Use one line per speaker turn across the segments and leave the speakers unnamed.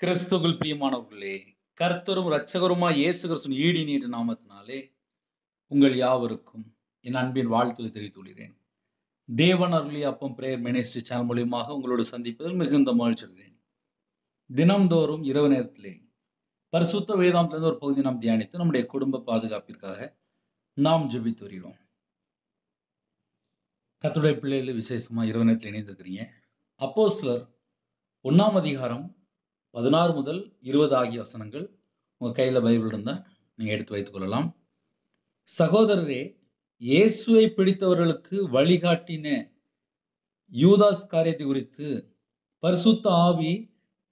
கிறிஸ்துவுக்குள் பிரியமானவர்களே, கர்த்தரும் இரட்சகருமாய் இயேசு கிறிஸ்துவின் ஈடு நீட்ட நாமத்தினாலே உங்கள் யாவருக்கும் என் அன்பின் வாழ்த்துக்களை தெரிவித்துக் கொள்கிறேன். தேவன் அருளிய அப்பம் பிரேயர் மினிஸ்ட்ரி சேனல் மூலியமாக உங்களோடு சந்திப்பதில் மிகுந்த மகிழ்ச்சி அடைகிறேன். தினம்தோறும் இரவு நேரத்திலே பரிசுத்த வேதாந்தத்திலிருந்து ஒரு பகுதி நாம் தியானித்து நம்முடைய குடும்ப பாதுகாப்பிற்காக நாம் ஜெபித்து வருகிறோம். கர்த்தருடைய பிள்ளைகள் விசேஷமா இரவு நேரத்தில் இணைந்திருக்கிறீங்க. அப்போஸ்தலர் 1 அதிகாரம் 16 முதல் 20 ஆகிய வசனங்கள் உங்கள் கையில் பைபிள் இருந்தால் நீங்கள் எடுத்து வைத்துக் கொள்ளலாம். சகோதரரே, இயேசுவை பிடித்தவர்களுக்கு வழிகாட்டின யூதாஸ் காரியத்தை குறித்து பரிசுத்த ஆவி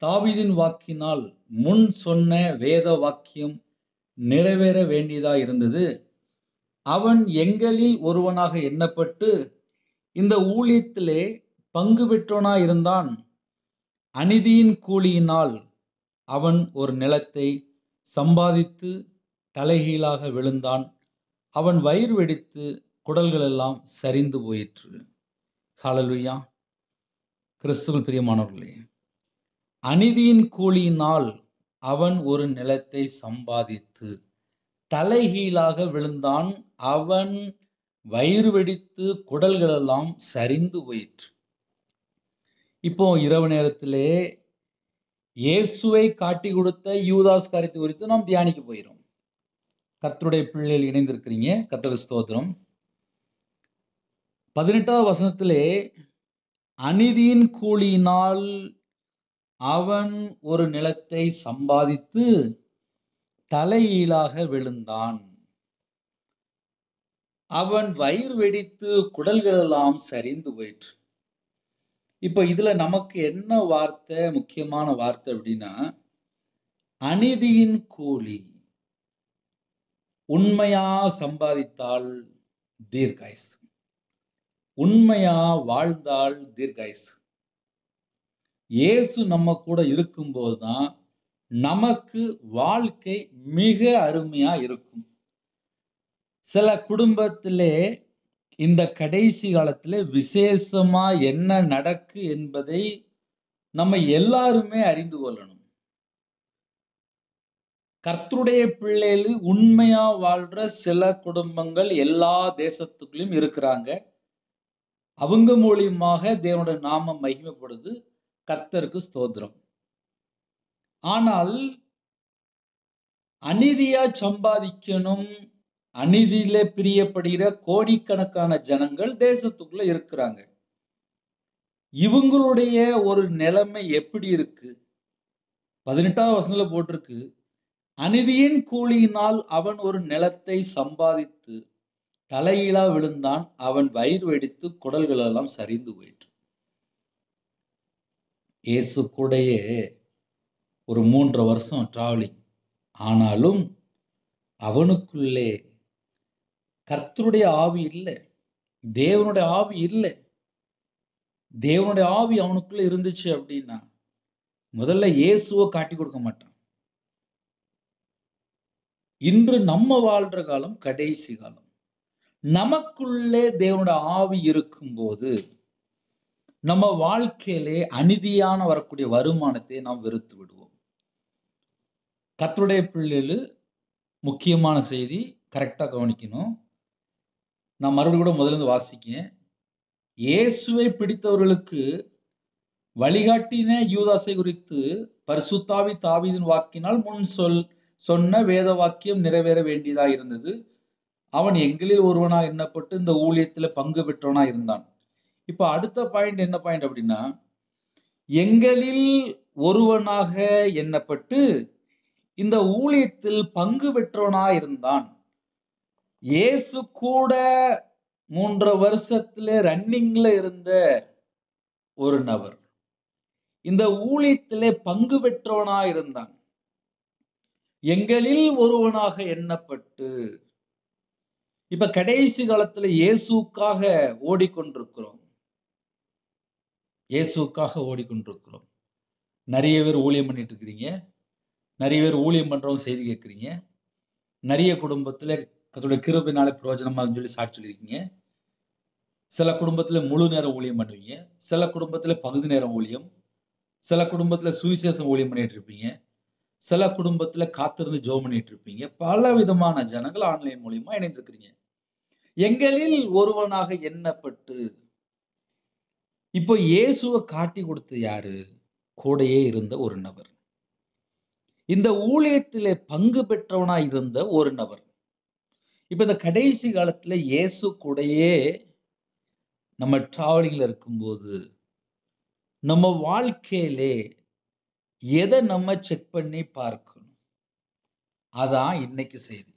தாவீதின் வாக்கினால் முன் சொன்ன வேத வாக்கியம் நிறைவேற வேண்டியதாக இருந்தது. அவன் எங்களில் ஒருவனாக எண்ணப்பட்டு இந்த ஊழியத்திலே பங்கு பெற்றவனாய் இருந்தான். அநீதியின் கூலியினால் அவன் ஒரு நிலத்தை சம்பாதித்து தலைகீழாக விழுந்தான். அவன் வயிறு வெடித்து குடல்கள் எல்லாம் சரிந்து போயிற்று. ஹல்லேலூயா. கிறிஸ்துவுக்குள் பிரியமானவர்களே, அநீதியின் கூலியினால் அவன் ஒரு நிலத்தை சம்பாதித்து தலைகீழாக விழுந்தான். அவன் வயிறு வெடித்து குடல்கள் எல்லாம் சரிந்து போயிற்று. இப்போ இரவு நேரத்திலே இயேசுவை காட்டி கொடுத்த யூதாஸ் காரியத்தை குறித்து நாம் தியானிக்க போகிறோம். கர்த்தருடைய பிள்ளைகள் இணைந்திருக்கிறீங்க. கர்த்தருக்கு ஸ்தோத்திரம். 18வது வசனத்திலே அநீதியின் கூலியினால் அவன் ஒரு நிலத்தை சம்பாதித்து தலைகீழாக விழுந்தான். அவன் வயிறு வெடித்து குடல்கள் எல்லாம் சரிந்து போயிற்று. இப்போ இதுல நமக்கு என்ன வார்த்தை, முக்கியமான வார்த்தை அப்படின்னா, அநீதியின் கூலி. உண்மையா சம்பாதித்தால் தீர்காயுசு, உண்மையா வாழ்ந்தால் தீர்காயுசு. இயேசு நம்ம கூட இருக்கும்போது தான் நமக்கு வாழ்க்கை மிக அருமையா இருக்கும். சில குடும்பத்திலே இந்த கடைசி காலத்தில் விசேஷமா என்ன நடக்கு என்பதை நம்ம எல்லாருமே அறிந்து கொள்ளணும். கர்த்தருடைய பிள்ளைகள் உண்மையா வாழ்ற சில குடும்பங்கள் எல்லா தேசத்துக்குள்ளயும் இருக்கிறாங்க. அவங்க மூலியமாக தேவனுடைய நாமம் மகிமைப்படுது. கர்த்தருக்கு ஸ்தோத்திரம். ஆனால் அநீதியா சம்பாதிக்கணும், அநீதியிலே பிரியப்படுகிற கோடிக்கணக்கான ஜனங்கள் தேசத்துக்குள்ள இருக்கிறாங்க. இவங்களுடைய ஒரு நிலைமை எப்படி இருக்கு? 18வது வசனத்துல போட்டிருக்கு, அநீதியின் கூலியினால் அவன் ஒரு நிலத்தை சம்பாதித்து தலைகீழா விழுந்தான். அவன் வயிறு வெடித்து குடல்கள் எல்லாம் சரிந்து போயிற்று. இயேசு கூடயே ஒரு 3 வருஷம் டிராவலிங். ஆனாலும் அவனுக்குள்ளே கர்த்தருடைய ஆவி இல்லை, தேவனுடைய ஆவி இல்லை. தேவனுடைய ஆவி அவனுக்குள்ள இருந்துச்சு அப்படின்னா முதல்ல இயேசுவை காட்டி கொடுக்க மாட்டான். இன்று நம்ம வாழ்ற காலம் கடைசி காலம். நமக்குள்ளே தேவனுடைய ஆவி இருக்கும்போது நம்ம வாழ்க்கையிலே அநீதியான வரக்கூடிய வருமானத்தை நாம் வெறுத்து விடுவோம். கர்த்தருடைய பிள்ளைகள் முக்கியமான செய்தி கரெக்டா கவனிக்கணும். நான் மறுபடியும் கூட முதல்ல இருந்து வாசிக்கேன். இயேசுவை பிடித்தவர்களுக்கு வழிகாட்டின யூதாசை குறித்து பரிசுத்த ஆவி தாவீதின் வாக்கினால் முன் சொன்ன வேத வாக்கியம் நிறைவேற வேண்டியதா இருந்தது. அவன் எங்களில் ஒருவனா எண்ணப்பட்டு இந்த ஊழியத்துல பங்கு பெற்றவனா இருந்தான். இப்ப அடுத்த பாயிண்ட் என்ன பாயிண்ட் அப்படின்னா, எங்களில் ஒருவனாக எண்ணப்பட்டு இந்த ஊழியத்தில் பங்கு பெற்றவனா இருந்தான். இயேசு கூட 3 வருஷத்துல ரன்னிங்ல இருந்த ஒரு நபர் இந்த ஊழியத்திலே பங்கு பெற்றவனா இருந்தான். எங்களில் ஒருவனாக எண்ணப்பட்டு. இப்ப கடைசி காலத்துல இயேசுக்காக ஓடிக்கொண்டிருக்கிறோம். இயேசுக்காக ஓடிக்கொண்டிருக்கிறோம். நிறைய பேர் ஊழியம் பண்ணிட்டு இருக்கிறீங்க. நிறைய பேர் ஊழியம் பண்றவங்க செய்தி கேட்கிறீங்க. நிறைய குடும்பத்துல கர்த்தருடைய கிருபையினாலே பிரயோஜனமா சொல்லி சாட்சி சொல்லியிருக்கீங்க. சில குடும்பத்துல முழு நேரம் ஊழியம் பண்ணுவீங்க, சில குடும்பத்துல பகுதி நேரம் ஊழியம், சில குடும்பத்துல சுவிசேஷம் ஊழியம் பண்ணிட்டு இருப்பீங்க. சில குடும்பத்துல காத்திருந்து ஜெபம் பண்ணிட்டு இருப்பீங்க. பல விதமான ஜனங்கள் ஆன்லைன் மூலியமா இணைந்திருக்கிறீங்க. எங்களில் ஒருவனாக எண்ணப்பட்டு, இப்போ இயேசுவ காட்டி கொடுத்தது யாரு? கூடயே இருந்த ஒரு நபர். இந்த ஊழியத்திலே பங்கு பெற்றவனாய் இருந்த ஒரு நபர். இப்ப இந்த கடைசி காலத்துல இயேசு கூடயே நம்ம டிராவலிங்ல இருக்கும்போது, நம்ம வாழ்க்கையிலே எத நம்ம செக் பண்ணி பார்க்கணும்? அதான் இன்னைக்கு செய்தி.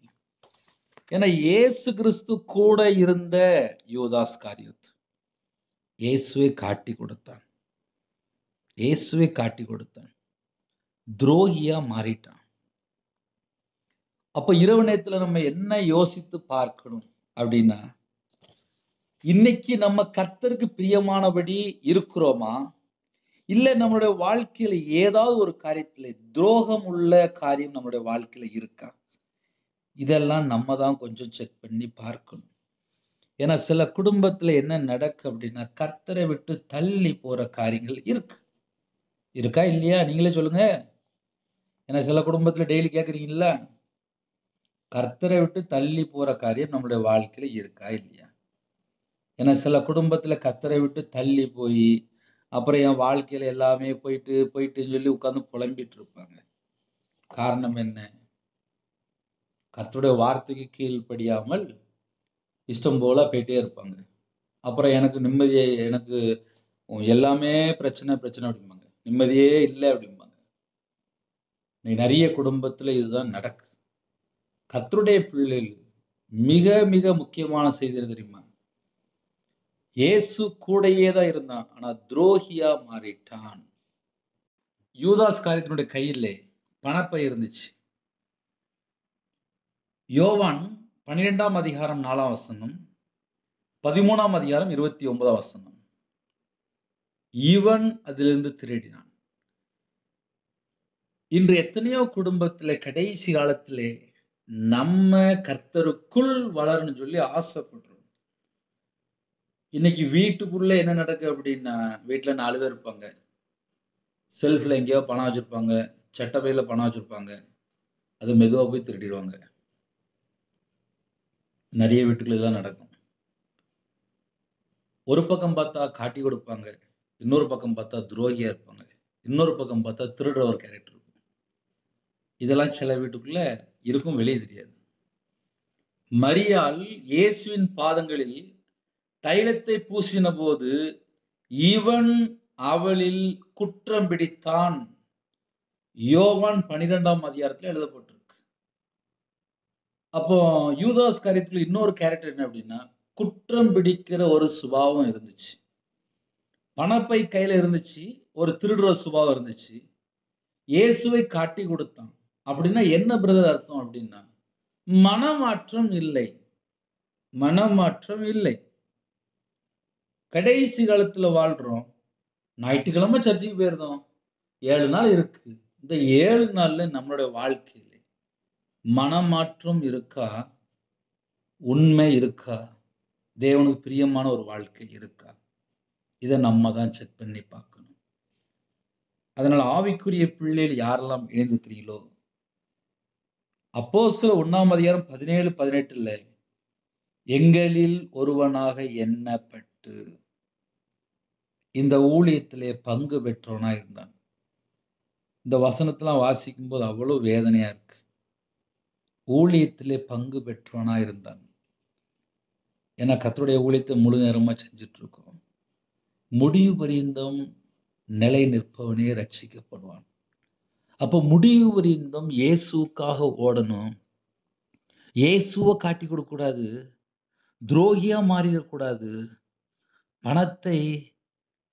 ஏன்னா இயேசு கிறிஸ்து கூட இருந்த யூதாஸ் காரியோத். இயேசுவை காட்டி கொடுத்தான். இயேசுவை காட்டி கொடுத்தான். துரோகியா மாறிட்டான். அப்ப இரவு நேரத்துல நம்ம என்ன யோசித்து பார்க்கணும் அப்படின்னா, இன்னைக்கு நம்ம கர்த்தருக்கு பிரியமானபடி இருக்கிறோமா? இல்ல நம்மளுடைய வாழ்க்கையில ஏதாவது ஒரு காரியத்திலே துரோகம் உள்ள காரியம் நம்மளுடைய வாழ்க்கையில இருக்கா? இதெல்லாம் நம்ம தான் கொஞ்சம் செக் பண்ணி பார்க்கணும். ஏன்னா சில குடும்பத்துல என்ன நடக்கு அப்படின்னா, கர்த்தரை விட்டு தள்ளி போற காரியங்கள் இருக்கு. இருக்கா? இல்லையா? நீங்களே சொல்லுங்க. ஏன்னா சில குடும்பத்துல டெய்லி கேட்குறீங்கல்ல, கர்த்தரை விட்டு தள்ளி போற காரியம் நம்மளுடைய வாழ்க்கையில இருக்கா? இல்லையா? ஏன்னா சில குடும்பத்துல கர்த்தரை விட்டு தள்ளி போயி, அப்புறம் என் வாழ்க்கையில எல்லாமே போயிட்டுன்னு சொல்லி உட்கார்ந்து புலம்பிட்டு இருப்பாங்க. காரணம் என்ன? கர்த்தருடைய வார்த்தைக்கு கீழ்ப்படியாமல் இஷ்டம் போல போயிட்டே இருப்பாங்க. அப்புறம் எனக்கு எல்லாமே பிரச்சனை அப்படிம்பாங்க. நிம்மதியே இல்ல அப்படிம்பாங்க. இன்னைக்கு நெறைய குடும்பத்துல இதுதான் நடக்கு. கர்த்தருடைய பிள்ளைகள் மிக மிக முக்கியமான செய்தி என்ன தெரியுமா? இயேசு கூடயே தான் இருந்தான். ஆனா துரோகியா மாறிட்டான். யூதாஸ் காரியத்தினுடைய கையிலே பணப்பை இருந்துச்சு. யோவான் 12ஆம் அதிகாரம் 4ஆம் வசனம், 13ஆம் அதிகாரம் 29ஆம் வசனம். இவன் அதிலிருந்து திருடினான். இன்று எத்தனையோ குடும்பத்திலே கடைசி காலத்திலே நம்ம கர்த்தருக்குள் வளரணும்னு சொல்லி ஆசைப்படுறோம். இன்னைக்கு வீட்டுக்குள்ள என்ன நடக்கு அப்படின்னா, வீட்ல 4 பேர் இருப்பாங்க. செல்ஃப்ல எங்கேயோ பணம் வச்சிருப்பாங்க. சட்டை பையில பணம் வச்சிருப்பாங்க. அது மெதுவா போய் திருடிருவாங்க. நெறைய வீட்டுக்குள்ள இதெல்லாம் நடக்கும். ஒரு பக்கம் பார்த்தா காட்டி கொடுப்பாங்க. இன்னொரு பக்கம் பார்த்தா துரோகியா இருப்பாங்க. இன்னொரு பக்கம் பார்த்தா திருடுற ஒரு கேரக்டர் இருக்கும். இதெல்லாம் சில வீட்டுக்குள்ள இருக்கும், வெளிய தெரியாது. மரியாள் இயேசுவின் பாதங்களில் தைலத்தை பூசினபோது, இவன் அவளில் குற்றம் பிடித்தான். யோவான் 12ஆம் அதிகாரத்துல எழுதப்பட்டிருக்கு. அப்போ யூதாஸ் காரியத்துல இன்னொரு கேரக்டர் என்ன அப்படின்னா, குற்றம் பிடிக்கிற ஒரு சுபாவம் இருந்துச்சு. பணப்பை கையில இருந்துச்சு. ஒரு திருடுற சுபாவம் இருந்துச்சு. இயேசுவை காட்டி கொடுத்தான். அப்படின்னா என்ன பிரதர் அர்த்தம் அப்படின்னா, மனமாற்றம் இல்லை. மனமாற்றம் இல்லை. கடைசி காலத்துல வாழ்றோம். ஞாயிற்றுக்கிழமை சர்ச்சுக்கு போயிருந்தோம். 7 நாள் இருக்கு. இந்த 7 நாள்ல நம்மளுடைய வாழ்க்கையில மனமாற்றம் இருக்கா? உண்மை இருக்கா? தேவனுக்கு பிரியமான ஒரு வாழ்க்கை இருக்கா? இத நம்ம தான் செக் பண்ணி பார்க்கணும். அதனால ஆவிக்குரிய பிள்ளைகள் யாரெல்லாம் இணைந்திருக்கிறீங்களோ, அப்போஸ்தலர் 1ஆம் அதிகாரம் 17, 18ல எங்களில் ஒருவனாக எண்ணப்பட்டு இந்த ஊழியத்திலே பங்கு பெற்றவனா இருந்தான். இந்த வசனத்தெல்லாம் வாசிக்கும்போது அவ்வளவு வேதனையா இருக்கு. ஊழியத்திலே பங்கு பெற்றவனா இருந்தான். ஏன்னா கர்த்தருடைய ஊழியத்தை முழு நேரமா செஞ்சுட்டு இருக்கோம். முடிவு பரியந்தம் நிலை நிற்பவனே ரட்சிக்கப்படுவான். அப்போ முடிவு பரியந்தம் இயேசுவுக்காக ஓடணும். இயேசுவை காட்டி கொடுக்க கூடாது. துரோகியா மாறிடக்கூடாது. பணத்தை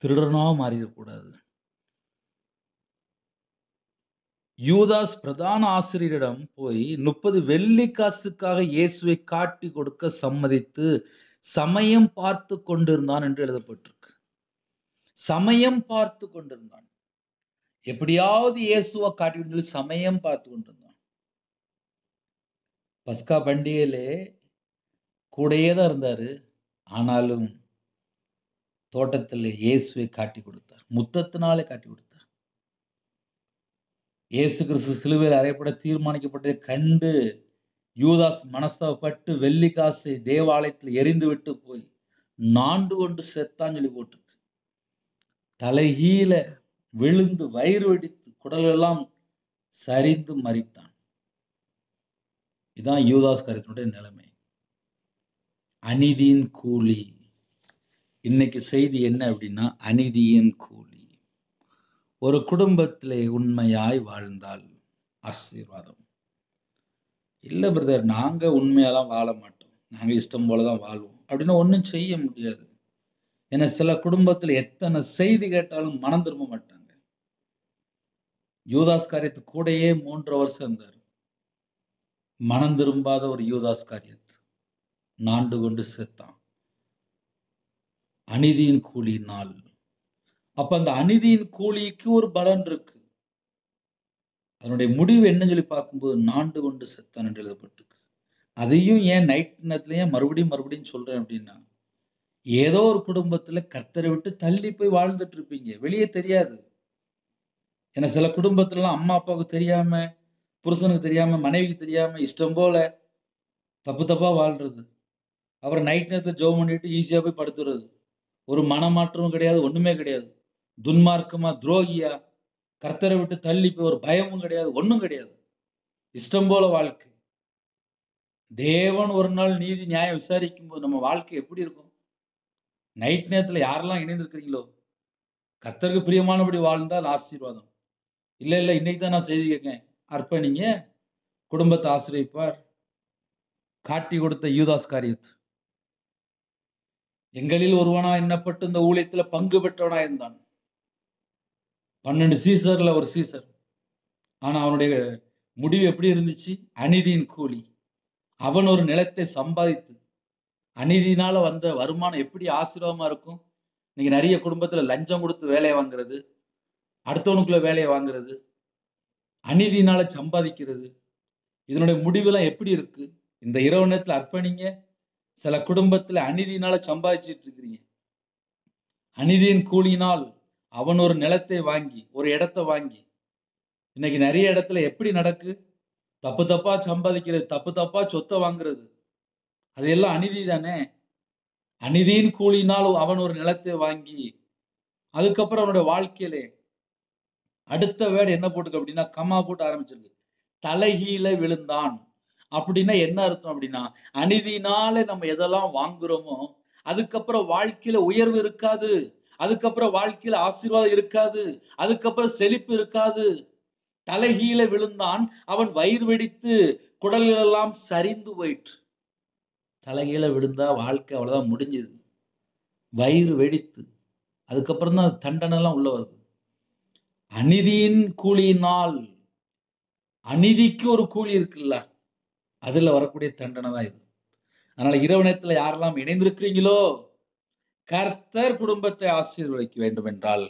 திருடனா மாறிடக்கூடாது. யூதாஸ் பிரதான ஆசிரியரிடம் போய் 30 வெள்ளி காசுக்காக இயேசுவை காட்டி கொடுக்க சம்மதித்து சமயம் பார்த்து கொண்டிருந்தான் என்று எழுதப்பட்டிருக்கு. சமயம் பார்த்து கொண்டிருந்தான். எப்படியாவது இயேசுவை காட்டி சொல்லி சமயம் பார்த்து கொண்டிருந்தான். பஸ்கா பண்டிகையிலே கூடயே தான் இருந்தாரு. ஆனாலும் தோட்டத்தில் இயேசுவை காட்டி கொடுத்தார். முத்தத்தினாலே காட்டி கொடுத்தார். இயேசு கிறிஸ்து சிலுவையில் அறையப்பட தீர்மானிக்கப்பட்டதை கண்டு யூதாஸ் மனஸ்தாபப்பட்டு வெள்ளி காசை தேவாலயத்தில் எரிந்து விட்டு போய் நாண்டு கொண்டு செத்தான்னு சொல்லி போட்டு தலைகீழ விழுந்து வயிறு வெடித்து குடலெல்லாம் சரிந்து மரித்தான். இதான் யூதாஸ் காரியத்தினுடைய நிலைமை. அநீதியின் கூலி. இன்னைக்கு செய்தி என்ன அப்படின்னா, அநீதியின் கூலி. ஒரு குடும்பத்திலே உண்மையாய் வாழ்ந்தால் ஆசீர்வாதம். இல்ல பிரதர், நாங்க உண்மையாலாம் வாழ மாட்டோம், நாங்க இஷ்டம் போலதான் வாழ்வோம் அப்படின்னா ஒன்றும் செய்ய முடியாது. ஏன்னா சில குடும்பத்தில் எத்தனை செய்தி கேட்டாலும் மனம் திரும்ப மாட்டாங்க. யூதாஸ் காரியத்து கூடயே 3 வருஷம் இருந்தார். மனம் திரும்பாத ஒரு யூதாஸ் காரியத்து நாண்டு கொண்டு செத்தான். அநீதியின் கூலி நாள். அப்ப அந்த அநீதியின் கூலிக்கு ஒரு பலன் இருக்கு. அதனுடைய முடிவு என்னன்னு சொல்லி பார்க்கும்போது நாண்டு கொண்டு செத்தான் என்று எழுதப்பட்டிருக்கு. அதையும் ஏன் நைட் நேரத்திலேயே மறுபடியும் சொல்றேன் அப்படின்னா, ஏதோ ஒரு குடும்பத்துல கர்த்தரை விட்டு தள்ளி போய் வாழ்ந்துட்டு இருப்பீங்க, வெளியே தெரியாது. ஏன்னா சில குடும்பத்துலலாம் அம்மா அப்பாவுக்கு தெரியாம, புருஷனுக்கு தெரியாம, மனைவிக்கு தெரியாம இஷ்டம் போல தப்பு தப்பா வாழ்றது. அப்புறம் நைட் நேரத்துல ஜெபம் பண்ணிட்டு ஈஸியா போய் படுத்துறது. ஒரு மனமாற்றமும் கிடையாது, ஒண்ணுமே கிடையாது. துன்மார்க்கமா, துரோகியா, கர்த்தரை விட்டு தள்ளி போய் ஒரு பயமும் கிடையாது, ஒண்ணும் கிடையாது. இஷ்டம் போல வாழ்க்கை. தேவன் ஒரு நாள் நீதி நியாயம் விசாரிக்கும் போது நம்ம வாழ்க்கை எப்படி இருக்கும்? நைட் நேரத்துல யாரெல்லாம் இணைந்திருக்கிறீங்களோ, கர்த்தருக்கு பிரியமானபடி வாழ்ந்தால் ஆசீர்வாதம். இல்ல இன்னைக்கு தான் நான் செய்தி கேட்கேன். அர்ப்பணிங்க, குடும்பத்தை ஆசீர்வதிப்பார். காட்டி கொடுத்த யூதாஸ் காரியத்து எங்களில் ஒருவனா எண்ணப்பட்டு இந்த ஊழியத்துல பங்கு பெற்றவனா இருந்தான். 12 சீசர்ல ஒரு சீசர். ஆனா அவனுடைய முடிவு எப்படி இருந்துச்சு? அநீதியின் கூலி. அவன் ஒரு நிலத்தை சம்பாதித்து, அநீதியினால வந்த வருமானம் எப்படி ஆசீர்வாதமா இருக்கும்? இன்னைக்கு நிறைய குடும்பத்துல லஞ்சம் கொடுத்து வேலையை வாங்குறது, அடுத்தவனுக்குள்ள வேலையை வாங்குறது, அநீதியினால சம்பாதிக்கிறது. இதனுடைய முடிவெல்லாம் எப்படி இருக்கு? இந்த இரவு நேரத்துல அர்ப்பணிங்க. சில குடும்பத்துல அநீதியினால சம்பாதிச்சிட்டு இருக்கிறீங்க. அநீதியின் கூலியினால் அவன் ஒரு நிலத்தை வாங்கி, ஒரு இடத்தை வாங்கி, இன்னைக்கு நிறைய இடத்துல எப்படி நடக்கு? தப்பு தப்பா சம்பாதிக்கிறது, தப்பு தப்பா சொத்தை வாங்குறது, அது எல்லாம் அநீதி தானே. அநீதியின் கூலியினால் அவன் ஒரு நிலத்தை வாங்கி, அதுக்கப்புறம் அவனுடைய வாழ்க்கையிலே அடுத்த வேர்டு என்ன போட்டுருக்கு அப்படின்னா, கம்மா போட்டு ஆரம்பிச்சிருக்கு. தலைகீழ விழுந்தான். அப்படின்னா என்ன அர்த்தம் அப்படின்னா, அநீதியினால நம்ம எதெல்லாம் வாங்குறோமோ அதுக்கப்புறம் வாழ்க்கையில உயர்வு இருக்காது, அதுக்கப்புறம் வாழ்க்கையில ஆசீர்வாதம் இருக்காது, அதுக்கப்புறம் செழிப்பு இருக்காது. தலைகீழ விழுந்தான், அவன் வயிறு வெடித்து குடல்கள் எல்லாம் சரிந்து போயிற்று. தலைகீழ விழுந்தா வாழ்க்கை அவ்வளவுதான், முடிஞ்சது. வயிறு வெடித்து அதுக்கப்புறம் தான் தண்டனை எல்லாம் உள்ள வருது. அநீதியின் கூலியினால், அநீதிக்கு ஒரு கூலி இருக்குல்ல, அதுல வரக்கூடிய தண்டனை தான் இது. அதனால இரவு நேரத்துல யாரெல்லாம் இணைந்திருக்கிறீங்களோ, கர்த்தர் குடும்பத்தை ஆசீர்வதிக்க வேண்டும் என்றால்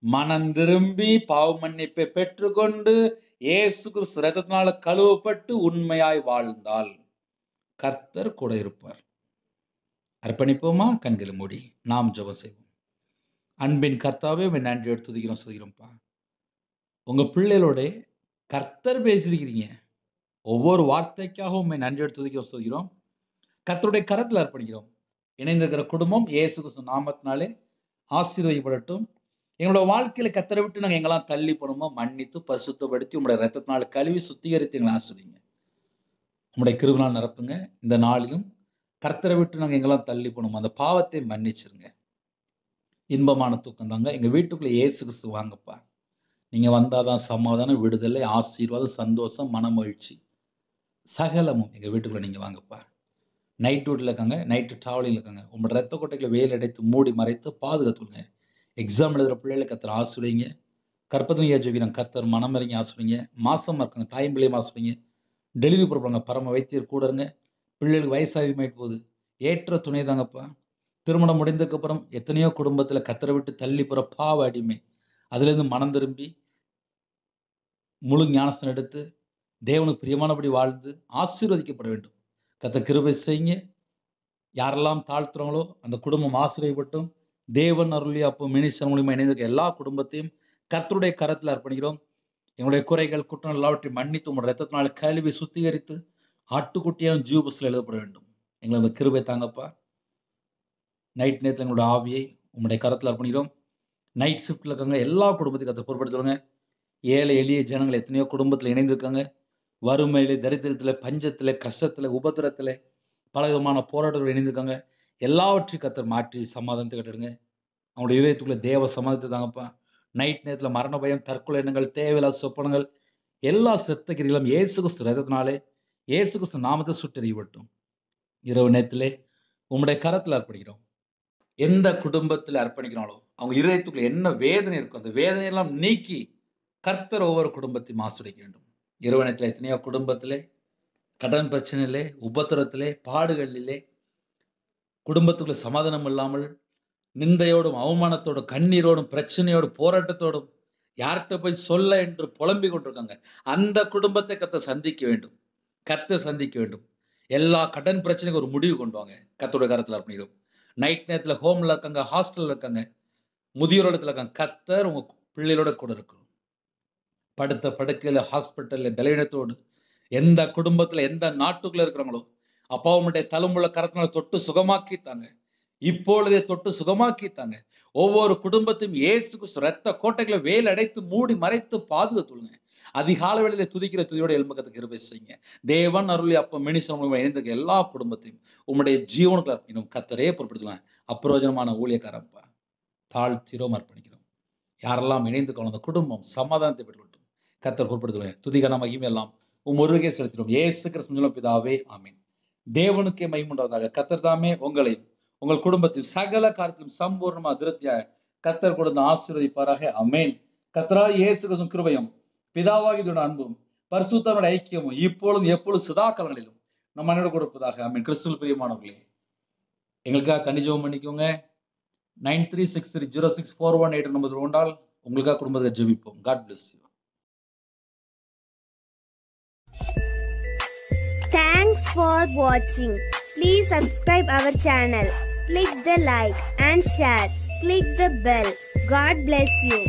மனம் திரும்பி பாவ மன்னிப்பை பெற்றுக்கொண்டு இயேசு கிறிஸ்து இரத்தத்தினால கழுவப்பட்டு உண்மையாய் வாழ்ந்தால் கர்த்தர் கூட இருப்பார். அர்ப்பணிப்போமா? கண்களை மூடி நாம் ஜெபம் செய்வோம். அன்பின் கர்த்தாவே, உம்மை நன்றியோடு துதிக்கிறோம், சொல்கிறோம்ப்பா. உங்க பிள்ளைகளோட கர்த்தர் பேசியிருக்கிறீங்க. ஒவ்வொரு வார்த்தைக்காக உண்மை நன்றியோடு துதிக்கிறோம், சொல்கிறோம். கர்த்தருடைய கரத்தில் அர்ப்பணிக்கிறோம். இணைந்திருக்கிற குடும்பம் இயேசு கிறிஸ்து நாமத்தினாலே ஆசீர்வதிக்கப்படட்டும். எங்களோட வாழ்க்கையில கர்த்தரை விட்டு நாங்கள் எங்கெல்லாம் தள்ளி போனோமோ மன்னித்து பரிசுத்தப்படுத்தி உங்களுடைய ரத்தத்தினால கழுவி சுத்திகரித்து எங்களை ஆசீர்வதிங்க. உங்களுடைய கிருபையினால் நிரப்புங்க. இந்த நாளிலும் கர்த்தரை விட்டு நாங்கள் எங்கெல்லாம் தள்ளி போனோமோ அந்த பாவத்தை மன்னிச்சிருங்க. இன்பமான தூக்கம் தாங்க. எங்க வீட்டுக்குள்ள இயேசு கிறிஸ்து வாங்கப்பா. நீங்க வந்தாதான் சமாதானம், விடுதலை, ஆசீர்வாதம், சந்தோஷம், மனமகிழ்ச்சி சகலமும் எங்க வீட்டுக்குள்ள நீங்க வாங்கப்பா. நைட் டியூட்டியில் இருக்காங்க, நைட்டு டிராவலிங் இருக்காங்க, உங்களோட ரத்த கொட்டைகளை வெயில் அடைத்து மூடி மறைத்து பாதுகாத்துங்க. எக்ஸாம் எழுதுகிற பிள்ளைகளை கர்த்தர் ஆசீர்வதிங்க. கற்பத்தினியா ஜெபிக்கிறோம், கர்த்தர் மனமிறங்கி ஆசீர்வதிங்க. மாசமா இருக்காங்க, தாயும் பிள்ளையும் ஆசீர்வதிங்க. டெலிவரி போடுறாங்க, பரம வைத்தியர் கூட இருங்க. பிள்ளைகளுக்கு வயசு அதிகமாயிட்டு போகுது, ஏற்ற துணை தாங்கப்பா. திருமணம் முடிந்ததுக்கப்புறம் எத்தனையோ குடும்பத்தில் கர்த்தரை விட்டு தள்ளி போகிற பாவ அடிமை, அதுலேருந்து மனம் திரும்பி முழு ஞானஸ்தானம் எடுத்து தேவனுக்கு பிரியமானபடி வாழ்ந்து ஆசீர்வதிக்கப்பட வேண்டும். கர்த்தர் கிருபை செய்யுங்க. யாரெல்லாம் தாழ்த்துறாங்களோ அந்த குடும்பம் ஆசீர்வதிக்கப்பட்டும். தேவன் அருளிய அப்போ மினிஸ்டர் மூலியமா இணைந்திருக்க எல்லா குடும்பத்தையும் கர்த்தருடைய கரத்தில் அர்ப்பணிக்கிறோம். எங்களுடைய குறைகள் குற்றங்கள் எல்லாவற்றையும் மன்னித்து உங்களுடைய ரத்தத்தினால கழுவி சுத்திகரித்து ஆட்டுக்குட்டியான ஜீவ புஸ்தகத்தில் எழுதப்பட வேண்டும். எங்களை அந்த கிருபை தாங்கப்பா. நைட் நேரத்தில் எங்களுடைய ஆவியை உங்களுடைய கரத்தில் அர்ப்பணிக்கிறோம். நைட் ஷிஃப்ட்டில் இருக்காங்க எல்லா குடும்பத்தையும் கத்தை பொறுப்படுத்துவாங்க. ஏழை எளிய ஜனங்கள் எத்தனையோ குடும்பத்தில் இணைந்திருக்காங்க. வறுமையில், தரித்திரத்தில், பஞ்சத்தில், கஷ்டத்தில், உபத்திரத்தில், பல விதமான போராட்டங்கள் இணைந்திருக்காங்க. எல்லாவற்றையும் கத்தர் மாற்றி சமாதானத்தை கட்டிடுங்க. அவங்களுடைய இதயத்துக்குள்ள தேவ சமாதானத்தை தாங்கப்பா. நைட் நேரத்தில் மரண பயம், தற்கொலை எண்ணங்கள், தேவையில்லாத சொப்பனங்கள், எல்லா செத்த கிரிகளும் இயேசு கிறிஸ்து ரத்தத்தினாலே இயேசு கிறிஸ்து நாமத்தை சுட்டெறியப்பட்டும். இரவு நேரத்திலே உங்களுடைய கரத்தில் அர்ப்பணிக்கிறோம். எந்த குடும்பத்தில் அர்ப்பணிக்கிறாங்களோ அவங்க இதயத்துக்குள்ள என்ன வேதனை இருக்கும் அந்த வேதனையெல்லாம் நீக்கி கர்த்தர் ஒவ்வொரு குடும்பத்தையும் ஆசீர்வதிக்க வேண்டும். இரவு நேரத்தில் எத்தனையோ குடும்பத்திலே கடன் பிரச்சனையிலே, உபத்திரத்திலே, பாடுகளிலே, குடும்பத்துக்குள்ள சமாதானம் இல்லாமல் நிந்தையோடும் அவமானத்தோடும் கண்ணீரோடும் பிரச்சனையோடும் போராட்டத்தோடும் யார்கிட்ட போய் சொல்ல என்று புலம்பிக் கொண்டிருக்காங்க. அந்த குடும்பத்தை கர்த்தர் சந்திக்க வேண்டும். கர்த்தர் சந்திக்க வேண்டும். எல்லா கடன் பிரச்சனைக்கும் ஒரு முடிவு கொண்டு வாங்க. கர்த்தருடைய கரத்தில் அர்ப்பணிக்கிறோம். நைட் நேரத்தில் ஹோமில் இருக்காங்க, ஹாஸ்டலில் இருக்காங்க, முதியோர் இடத்துல இருக்காங்க. கர்த்தர் உங்கள் பிள்ளைகளோட கூட இருக்கணும். படுத்த படுக்கையில், ஹாஸ்பிட்டலில் பலவீனத்தோடு எந்த குடும்பத்தில் எந்த நாட்டுக்குள்ளே இருக்கிறாங்களோ அப்பாவுடைய தலைமுள்ள கரத்தினால தொட்டு சுகமாக்கித்தாங்க. இப்பொழுதே தொட்டு சுகமாக்கித்தாங்க. ஒவ்வொரு குடும்பத்தையும் இயேசு கிறிஸ்து ரத்த கோட்டைகளை வேல் அடைத்து மூடி மறைத்து பாதுகாத்துள்ளுங்க. அதிகால வேளையில துதிக்கிற துதியோட எலும்புக்கத்துக்கு கிருபை செய்யுங்க. தேவன் அருளி அப்ப மினிசம் இணைந்திருக்க எல்லா குடும்பத்தையும் உங்களுடைய ஜீவனுக்குள்ள இன்னும் கத்தரே பொறுப்படுத்தலாம். அப்பிரோஜனமான ஊழியக்காரப்பா தாழ்த்திரோம் அர்ப்பணிக்கிறோம். யாரெல்லாம் இணைந்துக்கணும் அந்த குடும்பம் சமாதானத்தை பெற்றுவிட்டோம். கத்தர் பொறுப்படுத்துவேன். துதிகன மகிமை எல்லாம் ஒருவருக்கே செலுத்தினோம். இயேசு கிறிஸ்து பிதாவே ஆமீன். தேவனுக்கே மகிமையுண்டாவதாக. கத்தர் தாமே உங்களையும் உங்கள் குடும்பத்தில் சகல காரியத்திலும் சம்பூர்ணமா அதிருப்தியாக கத்தர் கொடுத்து ஆசீர்வதிப்பாராக. ஆமென். கர்த்தராகிய இயேசு கிறிஸ்துவின் கிருபையும் பிதாவாகிய அன்பும் பரிசுத்தமுடைய ஐக்கியமும் இப்பொழுதும் எப்பொழுதும் சதா காலங்களிலும் நம்ம அனைவரும் கொடுப்பதாக. ஆமென். கிறிஸ்துவில் பிரியமானவர்களே, எங்களுக்காக தனி ஜெபம் பண்ணிக்கோங்க. 9363064118 நம்பர் கொண்டால் உங்களுக்காக குடும்பத்தை ஜெபிப்போம். God bless you.
Thanks for watching. Please subscribe our channel. Click the like and share. Click the bell. God bless you.